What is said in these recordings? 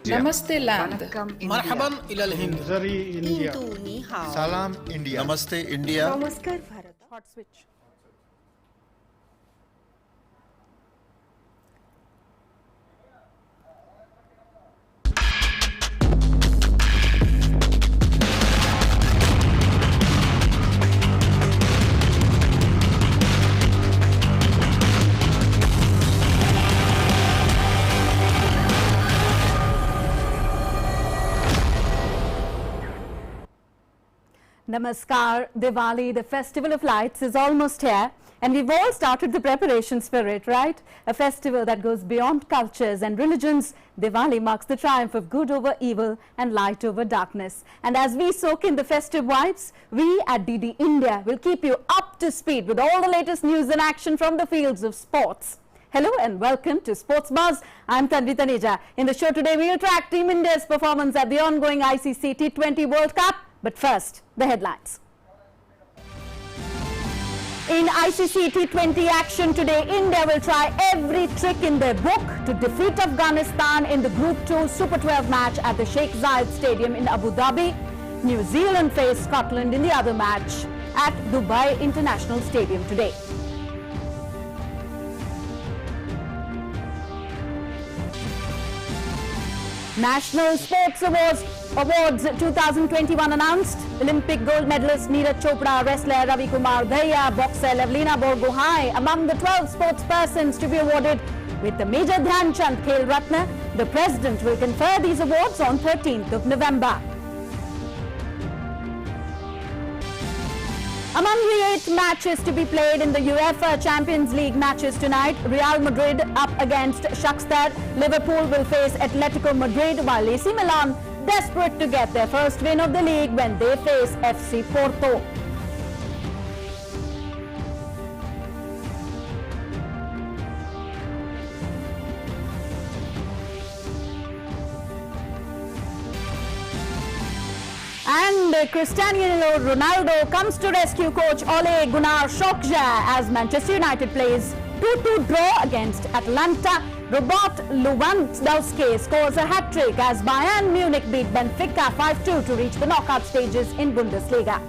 Namaste land. Marhaban ila al-Hind. India. Salam India. Namaste India. Namaskar Bharat. Hot switch. Namaskar. Diwali, the festival of lights, is almost here, and we've all started the preparations for it, right? A festival that goes beyond cultures and religions. Diwali marks the triumph of good over evil and light over darkness. And as we soak in the festive vibes, we at DD India will keep you up to speed with all the latest news and action from the fields of sports. Hello and welcome to Sports Buzz. I'm Tanvi Taneja. In the show today, we will track Team India's performance at the ongoing ICC T20 World Cup. But first, the headlines. In ICC T20 action today, India will try every trick in their book to defeat Afghanistan in the Group 2 Super 12 match at the Sheikh Zayed Stadium in Abu Dhabi. New Zealand face Scotland in the other match at Dubai International Stadium today. National Sports Awards 2021 announced. Olympic gold medalist Neeraj Chopra, wrestler Ravi Kumar Daya, boxer Evelina Borgohain among the 12 sports persons to be awarded with the Major Dhyan Chand Khel Ratna. The President will confer these awards on 13th of November. Among the 8 matches to be played in the UEFA Champions League matches tonight, Real Madrid up against Shakhtar. Liverpool will face Atletico Madrid, while AC Milan desperate to get their first win of the league when they face FC Porto. And Cristiano Ronaldo comes to rescue coach Ole Gunnar Solskjaer as Manchester United plays 2-2 draw against Atalanta. Robert Lewandowski scores a hat-trick as Bayern Munich beat Benfica 5-2 to reach the knockout stages in Bundesliga.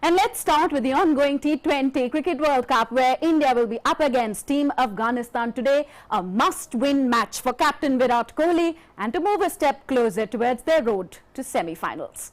And let's start with the ongoing T20 Cricket World Cup, where India will be up against Team Afghanistan today. A must-win match for Captain Virat Kohli and to move a step closer towards their road to semi-finals.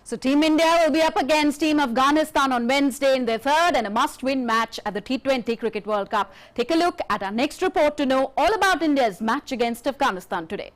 So Team India will be up against Team Afghanistan on Wednesday in their third and a must-win match at the T20 Cricket World Cup. Take a look at our next report to know all about India's match against Afghanistan today.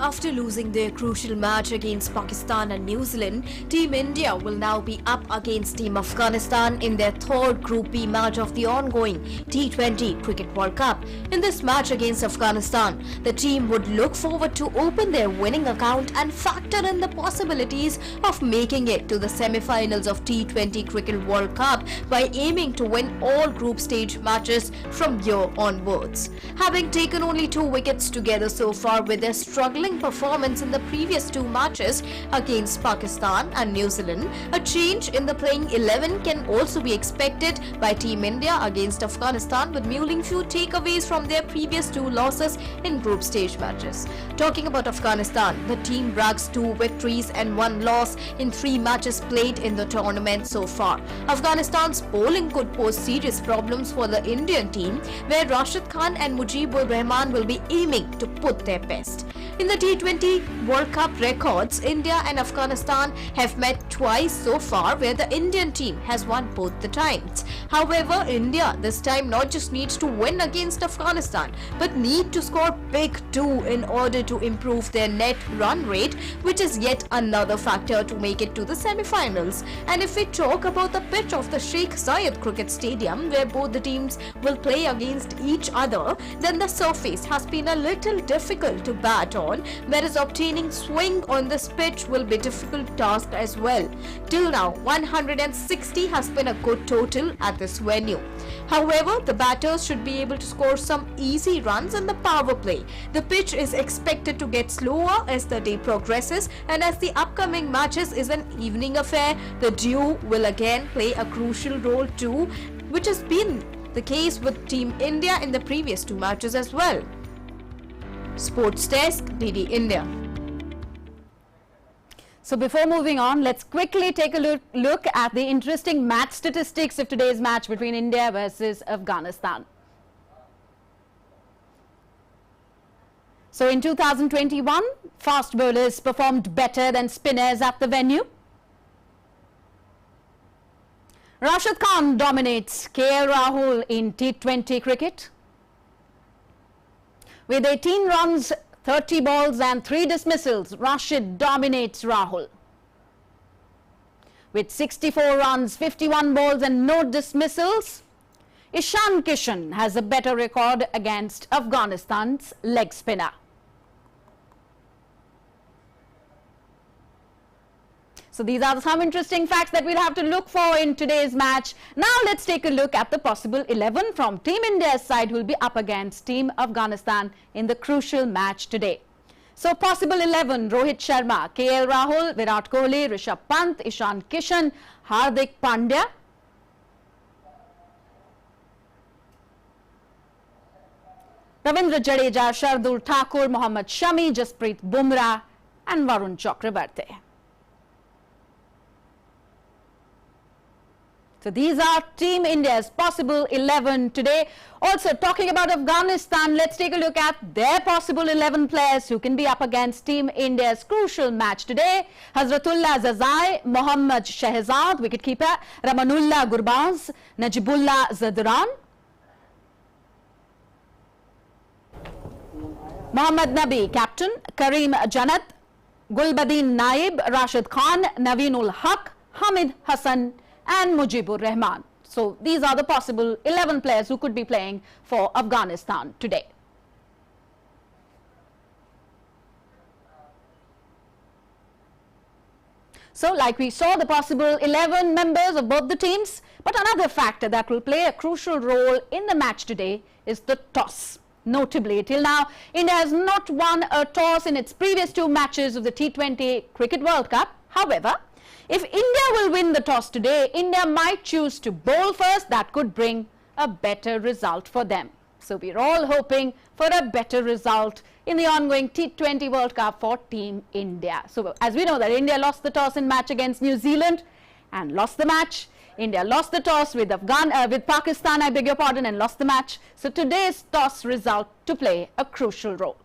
After losing their crucial match against Pakistan and New Zealand, Team India will now be up against Team Afghanistan in their third Group B match of the ongoing T20 Cricket World Cup. In this match against Afghanistan, the team would look forward to open their winning account and factor in the possibilities of making it to the semi-finals of T20 Cricket World Cup by aiming to win all group stage matches from here onwards. Having taken only 2 wickets together so far with their struggling performance in the previous 2 matches against Pakistan and New Zealand, a change in the playing 11 can also be expected by Team India against Afghanistan, with mulling few takeaways from their previous 2 losses in group stage matches. Talking about Afghanistan, the team brags 2 victories and 1 loss in 3 matches played in the tournament so far. Afghanistan's bowling could pose serious problems for the Indian team, where Rashid Khan and Mujibur Rahman will be aiming to put their best. In the T20 World Cup records, India and Afghanistan have met twice so far, where the Indian team has won both the times. However, India this time not just needs to win against Afghanistan, but need to score big too in order to improve their net run rate, which is yet another factor to make it to the semi-finals. And if we talk about the pitch of the Sheikh Zayed Cricket Stadium, where both the teams will play against each other, then the surface has been a little difficult to bat on, whereas obtaining swing on this pitch will be a difficult task as well. Till now, 160 has been a good total at this venue. However, the batters should be able to score some easy runs in the power play. The pitch is expected to get slower as the day progresses, and as the upcoming matches is an evening affair, the dew will again play a crucial role too, which has been the case with Team India in the previous two matches as well. Sports Desk, DD India. So before moving on, let's quickly take a look at the interesting match statistics of today's match between India versus Afghanistan. So in 2021, fast bowlers performed better than spinners at the venue. Rashid Khan dominates KL Rahul in T20 cricket. With 18 runs, 30 balls and 3 dismissals, Rashid dominates Rahul. With 64 runs, 51 balls and no dismissals, Ishan Kishan has a better record against Afghanistan's leg spinner. So these are some interesting facts that we'll have to look for in today's match. Now let's take a look at the possible 11 from Team India's side who will be up against Team Afghanistan in the crucial match today. So possible 11: Rohit Sharma, KL Rahul, Virat Kohli, Rishabh Pant, Ishan Kishan, Hardik Pandya. Ravindra Jadeja, Shardul Thakur, Mohammad Shami, Jasprit Bumrah and Varun Chakravarti. So these are Team India's possible 11 today. Also talking about Afghanistan, let's take a look at their possible 11 players who can be up against Team India's crucial match today. Hazratullah Zazai, Mohammad Shehzad, wicketkeeper, Ramanullah Gurbaz, Najibullah Zadran, Mohammad Nabi, captain, Kareem Janat, Gulbadin Naib, Rashid Khan, Naveenul Haq, Hamid Hassan and Mujibur Rahman. So these are the possible 11 players who could be playing for Afghanistan today. So like we saw, the possible 11 members of both the teams, but another factor that will play a crucial role in the match today is the toss. Notably, till now, India has not won a toss in its previous 2 matches of the T20 Cricket World Cup. However, if India will win the toss today, India might choose to bowl first. That could bring a better result for them. So we're all hoping for a better result in the ongoing T20 World Cup for Team India. So as we know that India lost the toss in match against New Zealand and lost the match. India lost the toss with Pakistan, I beg your pardon, and lost the match. So today's toss result to play a crucial role.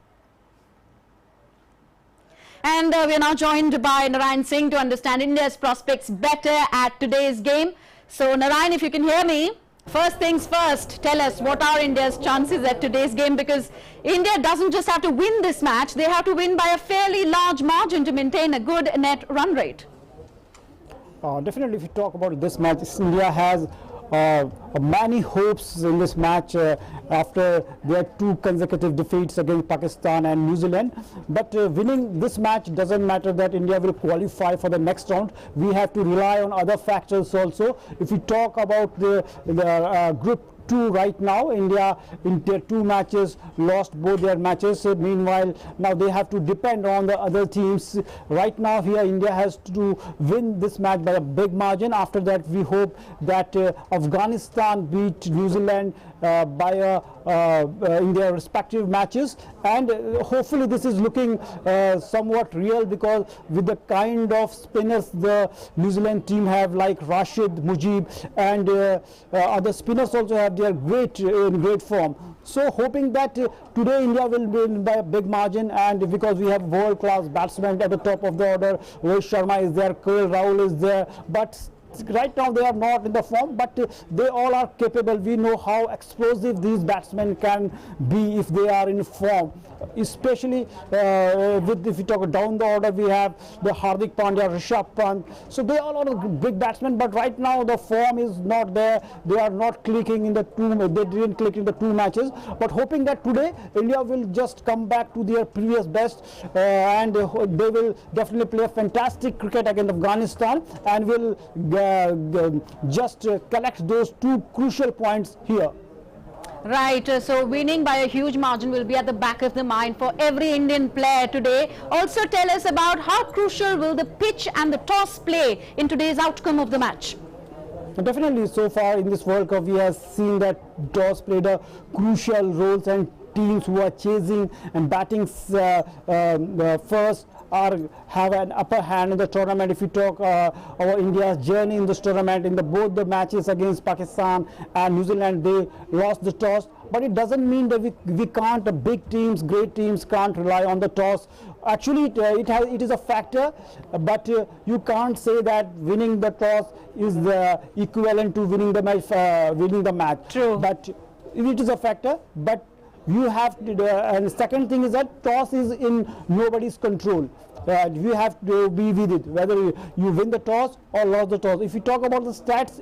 And we are now joined by Narayan Singh to understand India's prospects better at today's game. So Narayan, if you can hear me, first things first, tell us what are India's chances at today's game, because India doesn't just have to win this match, they have to win by a fairly large margin to maintain a good net run rate. Definitely, if you talk about this match, India has many hopes in this match after their 2 consecutive defeats against Pakistan and New Zealand. But winning this match doesn't matter that India will qualify for the next round. We have to rely on other factors also. If we talk about the Group 2 right now, India in their 2 matches lost both their matches. Meanwhile, now they have to depend on the other teams. Right now here India has to win this match by a big margin. After that we hope that Afghanistan beat New Zealand in their respective matches, and hopefully this is looking somewhat real, because with the kind of spinners the New Zealand team have, like Rashid, Mujib, and other spinners also have, they are in great form. So hoping that today India will win by a big margin, and because we have world-class batsmen at the top of the order. Rohit Sharma is there, KL Rahul is there, but right now they are not in the form, but they all are capable. We know how explosive these batsmen can be if they are in form, especially if you talk down the order, we have the Hardik Pandya, Rishabh Pant, so they all are big batsmen, but right now the form is not there. They are not clicking in the they didn't click in the 2 matches, but hoping that today India will just come back to their previous best, and they will definitely play a fantastic cricket against Afghanistan, and will just collect those 2 crucial points here. Right, so winning by a huge margin will be at the back of the mind for every Indian player today. Also tell us about how crucial will the pitch and the toss play in today's outcome of the match? Definitely, so far in this World Cup we have seen that toss played a crucial roles, and teams who are chasing and batting first have an upper hand in the tournament. If you talk our India's journey in this tournament, in both the matches against Pakistan and New Zealand, they lost the toss, but it doesn't mean that we can't, big teams, great teams can't rely on the toss. Actually it is a factor, but you can't say that winning the toss is the equivalent to winning the match. True. But it is a factor, but you have to, and the second thing is that toss is in nobody's control. You have to be with it, whether you win the toss or lose the toss. If you talk about the stats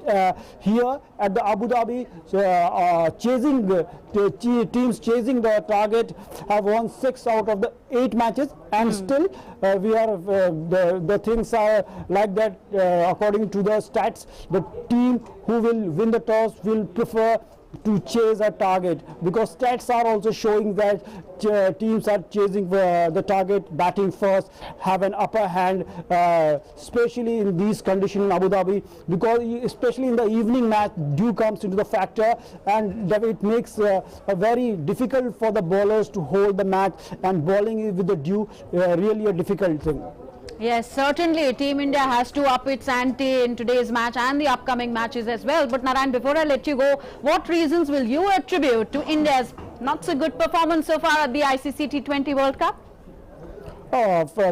here at the Abu Dhabi, teams chasing the target have won 6 out of the 8 matches, and still we are the things are like that. According to the stats, the team who will win the toss will prefer to chase a target, because stats are also showing that teams are chasing the target, batting first, have an upper hand, especially in these conditions in Abu Dhabi, because especially in the evening match, dew comes into the factor, and that it makes very difficult for the bowlers to hold the match, and bowling with the dew really a difficult thing. Yes, certainly Team India has to up its ante in today's match and the upcoming matches as well. But Narayan, before I let you go, what reasons will you attribute to India's not so good performance so far at the ICC T20 World Cup?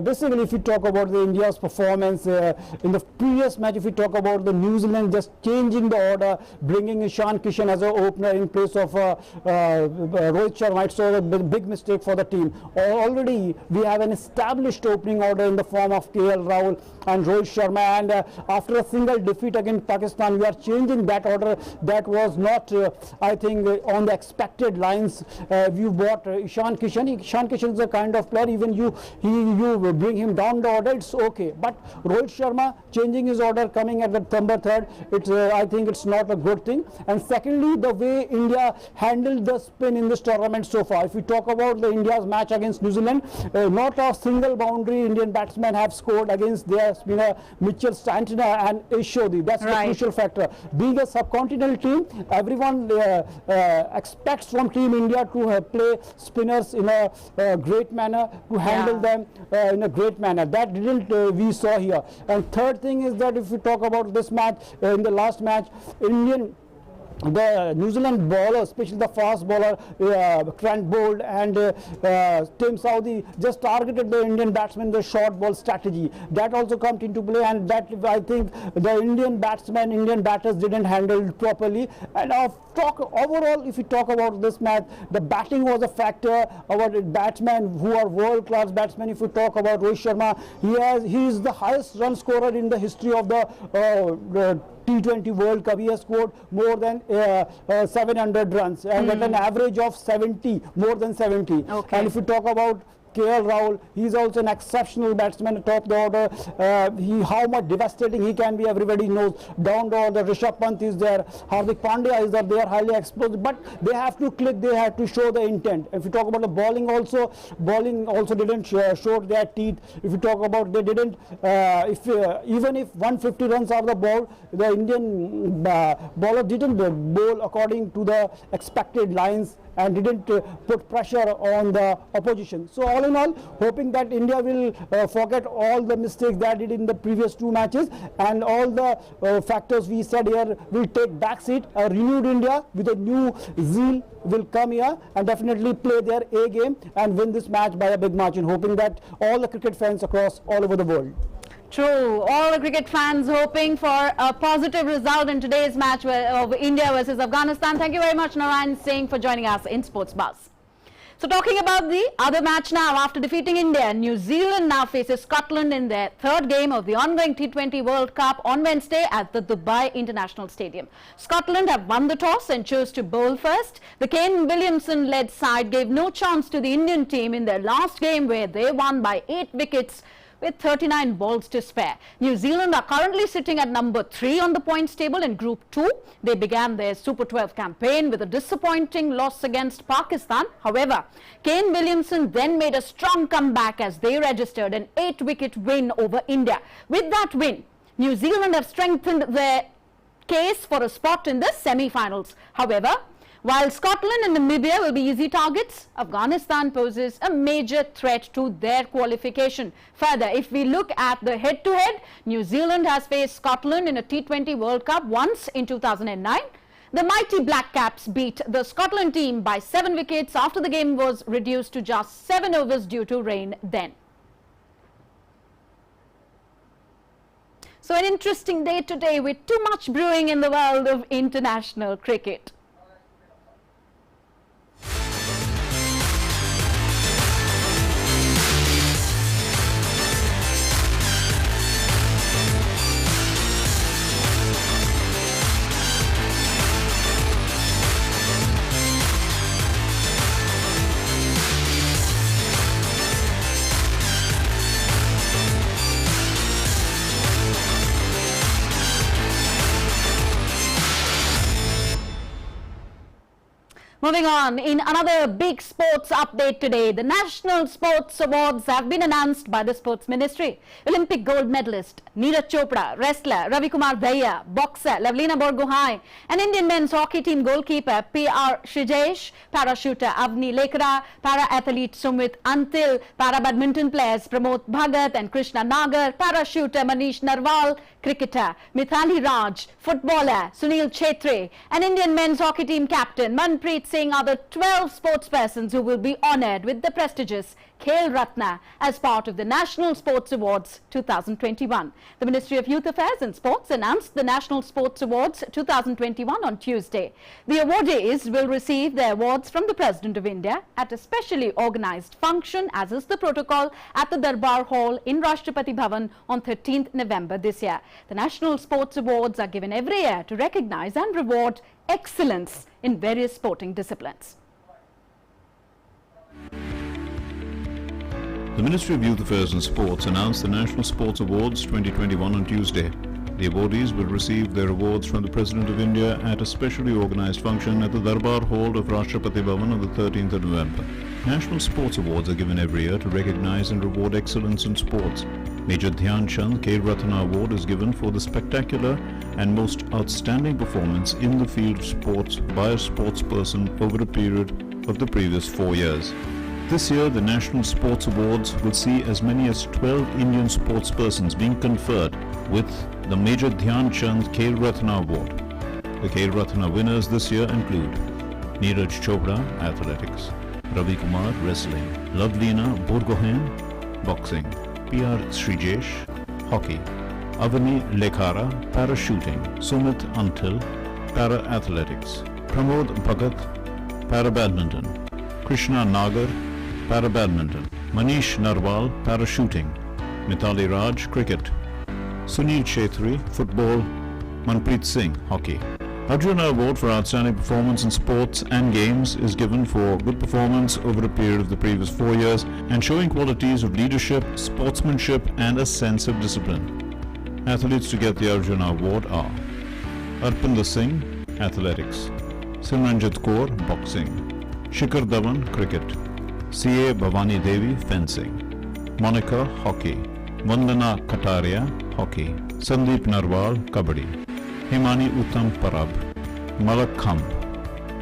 Basically, if you talk about the India's performance in the previous match, if you talk about the New Zealand just changing the order, bringing Ishan Kishan as an opener in place of Rohit Sharma, it's a big mistake for the team. Already we have an established opening order in the form of KL Rahul and Rohit Sharma, and after a single defeat against Pakistan, we are changing that order. That was not, I think, on the expected lines. We bought Ishan Kishan. Ishan Kishan is a kind of player, even you bring him down the order, it's okay. But Rohit Sharma changing his order, coming at the number 3rd, I think it's not a good thing. And secondly, the way India handled the spin in this tournament so far. If we talk about the India's match against New Zealand, not a single boundary Indian batsmen have scored against their spinner Mitchell Santner and Ishodi. That's the crucial factor. Being a subcontinental team, everyone expects from Team India to play spinners in a great manner, to handle them in a great manner. That didn't we saw here. And third thing is that if we talk about this match, in the last match, the New Zealand bowler, especially the fast bowler Trent Boult and Tim Southee, just targeted the Indian batsmen, the short ball strategy. That also comes into play, and that I think the Indian batters didn't handle it properly. And overall, if you talk about this match, the batting was a factor. Our batsmen who are world-class batsmen, if you talk about Rohit Sharma, he is the highest run scorer in the history of the T20 World Cup. He has scored more than 700 runs, and at an average of 70, more than 70. Okay. And if you talk about KL Rahul, he is also an exceptional batsman atop the order. How much devastating he can be, everybody knows. Down the order, Rishabh Pant is there, Hardik Pandya is there. They are highly explosive, but they have to click, they have to show the intent. If you talk about the bowling also didn't show their teeth. If you talk about, they didn't, even if 150 runs are the ball, the Indian bowler didn't bowl according to the expected lines and didn't put pressure on the opposition. So all in all, hoping that India will forget all the mistakes they did in the previous two matches, and all the factors we said here will take backseat. A renewed India with a new zeal will come here and definitely play their A game and win this match by a big margin, hoping that all the cricket fans across all over the world. True. All the cricket fans hoping for a positive result in today's match of India versus Afghanistan. Thank you very much, Narayan Singh, for joining us in Sports Buzz. So talking about the other match now, after defeating India, New Zealand now faces Scotland in their third game of the ongoing T20 World Cup on Wednesday at the Dubai International Stadium. Scotland have won the toss and chose to bowl first. The Kane Williamson-led side gave no chance to the Indian team in their last game, where they won by 8 wickets with 39 balls to spare. New Zealand are currently sitting at number 3 on the points table in Group 2. They began their Super 12 campaign with a disappointing loss against Pakistan. However, Kane Williamson then made a strong comeback as they registered an 8-wicket win over India. With that win, New Zealand have strengthened their case for a spot in the semi-finals. However, while Scotland and Namibia will be easy targets, Afghanistan poses a major threat to their qualification. Further, if we look at the head-to-head, New Zealand has faced Scotland in a T20 World Cup once in 2009. The mighty Black Caps beat the Scotland team by 7 wickets after the game was reduced to just 7 overs due to rain then. So an interesting day today with too much brewing in the world of international cricket. Moving on, in another big sports update today, the National Sports Awards have been announced by the Sports Ministry. Olympic gold medalist Neeraj Chopra, wrestler Ravi Kumar Daya, boxer Lavlina Borgohain, and Indian men's hockey team goalkeeper P.R. Shijesh, parachuter Avni Lekra, para-athlete Sumit Antil, para-badminton players Pramod Bhagat and Krishna Nagar, parachuter Manish Narwal, cricketer Mithali Raj, footballer Sunil Chhetri, and Indian men's hockey team captain Manpreet Singh are the 12 sportspersons who will be honoured with the prestigious Khel Ratna as part of the National Sports Awards 2021. The Ministry of Youth Affairs and Sports announced the National Sports Awards 2021 on Tuesday. The awardees will receive their awards from the President of India at a specially organised function, as is the protocol, at the Darbar Hall in Rashtrapati Bhavan on 13th November this year. The National Sports Awards are given every year to recognise and reward excellence in various sporting disciplines. The Ministry of Youth Affairs and Sports announced the National Sports Awards 2021 on Tuesday. The awardees will receive their awards from the President of India at a specially organised function at the Darbar Hall of Rashtrapati Bhavan on the 13th of November. National Sports Awards are given every year to recognise and reward excellence in sports. Major Dhyan Chand Khel Ratna Award is given for the spectacular and most outstanding performance in the field of sports by a sportsperson over a period of the previous 4 years. This year, the National Sports Awards will see as many as 12 Indian sportspersons being conferred with the Major Dhyan Chand Khel Ratna Award. The Khel Ratna winners this year include Neeraj Chopra, athletics; Ravi Kumar, wrestling; Lavlina Borgohain, boxing; P.R. Shijesh, hockey; Avni Lekara, parachuting; Sumit Antil, para-athletics; Pramod Bhagat, para-badminton; Krishna Nagar, para-badminton; Manish Narwal, parachuting; Mithali Raj, cricket; Sunil Chhetri, football; Manpreet Singh, hockey; Arjuna Award for Outstanding Performance in Sports and Games is given for good performance over a period of the previous 4 years and showing qualities of leadership, sportsmanship and a sense of discipline. Athletes to get the Arjuna Award are Arpinder Singh, Athletics, Simranjit Kaur, Boxing, Shikhar Dhawan, Cricket, C.A. Bhavani Devi, Fencing, Monica, Hockey, Vandana Kataria, Hockey, Sandeep Narwal, Kabaddi, Himani Uttam Parab, Malak Kham,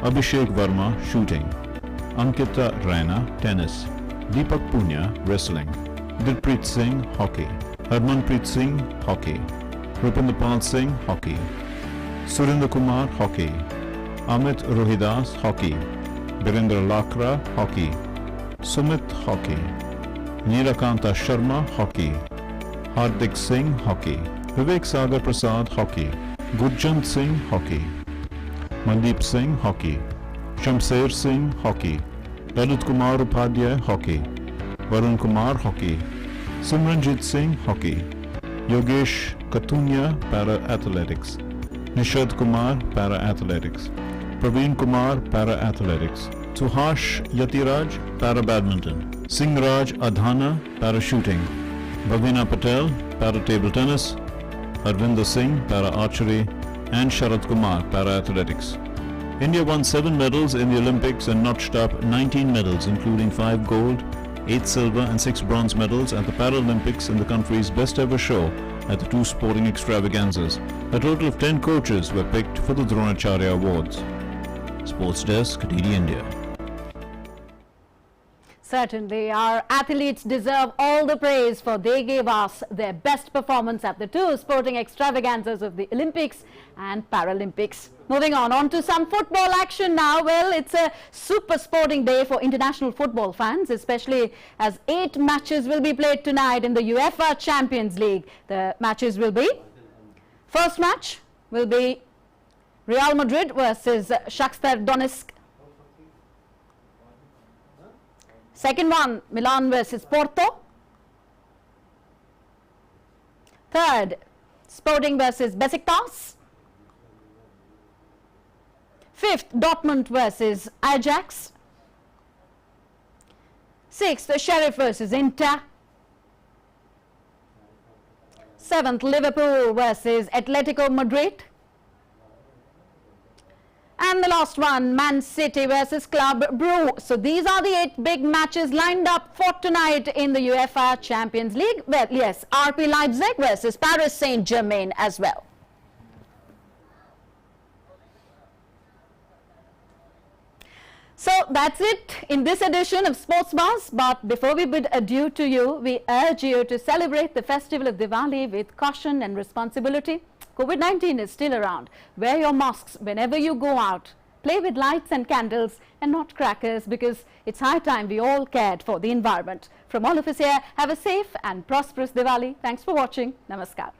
Abhishek Verma, Shooting, Ankita Raina, Tennis, Deepak Punya, Wrestling, Dilpreet Singh, Hockey, Harmanpreet Singh, Hockey, Rupinderpal Singh, Hockey, Surinder Kumar, Hockey, Amit Rohidas, Hockey, Birendra Lakra, Hockey, Sumit, Hockey, Neelakanta Sharma, Hockey, Hardik Singh, Hockey, Vivek Sagar Prasad, Hockey, Gurjant Singh, Hockey, Mandeep Singh, Hockey, Shamsher Singh, Hockey, Lalit Kumar Upadhyay, Hockey, Varun Kumar, Hockey, Simranjit Singh, Hockey, Yogesh Katunya, Para-Athletics, Nishad Kumar, Para-Athletics, Praveen Kumar, Para-Athletics, Suhash Yatiraj, Para-Badminton, Singraj Adhana, Para-Shooting, Bhavina Patel, Para-Table Tennis, Arvinder Singh, Para-Archery and Sharad Kumar, Para-Athletics. India won 7 medals in the Olympics and notched up 19 medals including 5 gold, 8 silver and 6 bronze medals at the Paralympics in the country's best ever show at the 2 sporting extravaganzas. A total of 10 coaches were picked for the Dronacharya Awards. Sports Desk, DD India. Certainly, our athletes deserve all the praise for they gave us their best performance at the 2 sporting extravaganzas of the Olympics and Paralympics. Moving on to some football action now. Well, it's a super sporting day for international football fans, especially as 8 matches will be played tonight in the UEFA Champions League. The matches will be, first match will be Real Madrid versus Shakhtar Donetsk. Second one, Milan versus Porto. Third, Sporting versus Besiktas. Fifth, Dortmund versus Ajax. Sixth, Sheriff versus Inter. Seventh, Liverpool versus Atletico Madrid. And the last one, Man City versus Club Brugge. So these are the 8 big matches lined up for tonight in the UEFA Champions League. Well, yes, RB Leipzig versus Paris Saint-Germain as well. So that's it in this edition of Sports Buzz. But before we bid adieu to you, we urge you to celebrate the festival of Diwali with caution and responsibility. COVID-19 is still around. Wear your masks whenever you go out. Play with lights and candles and not crackers, because it's high time we all cared for the environment. From all of us here, have a safe and prosperous Diwali. Thanks for watching. Namaskar.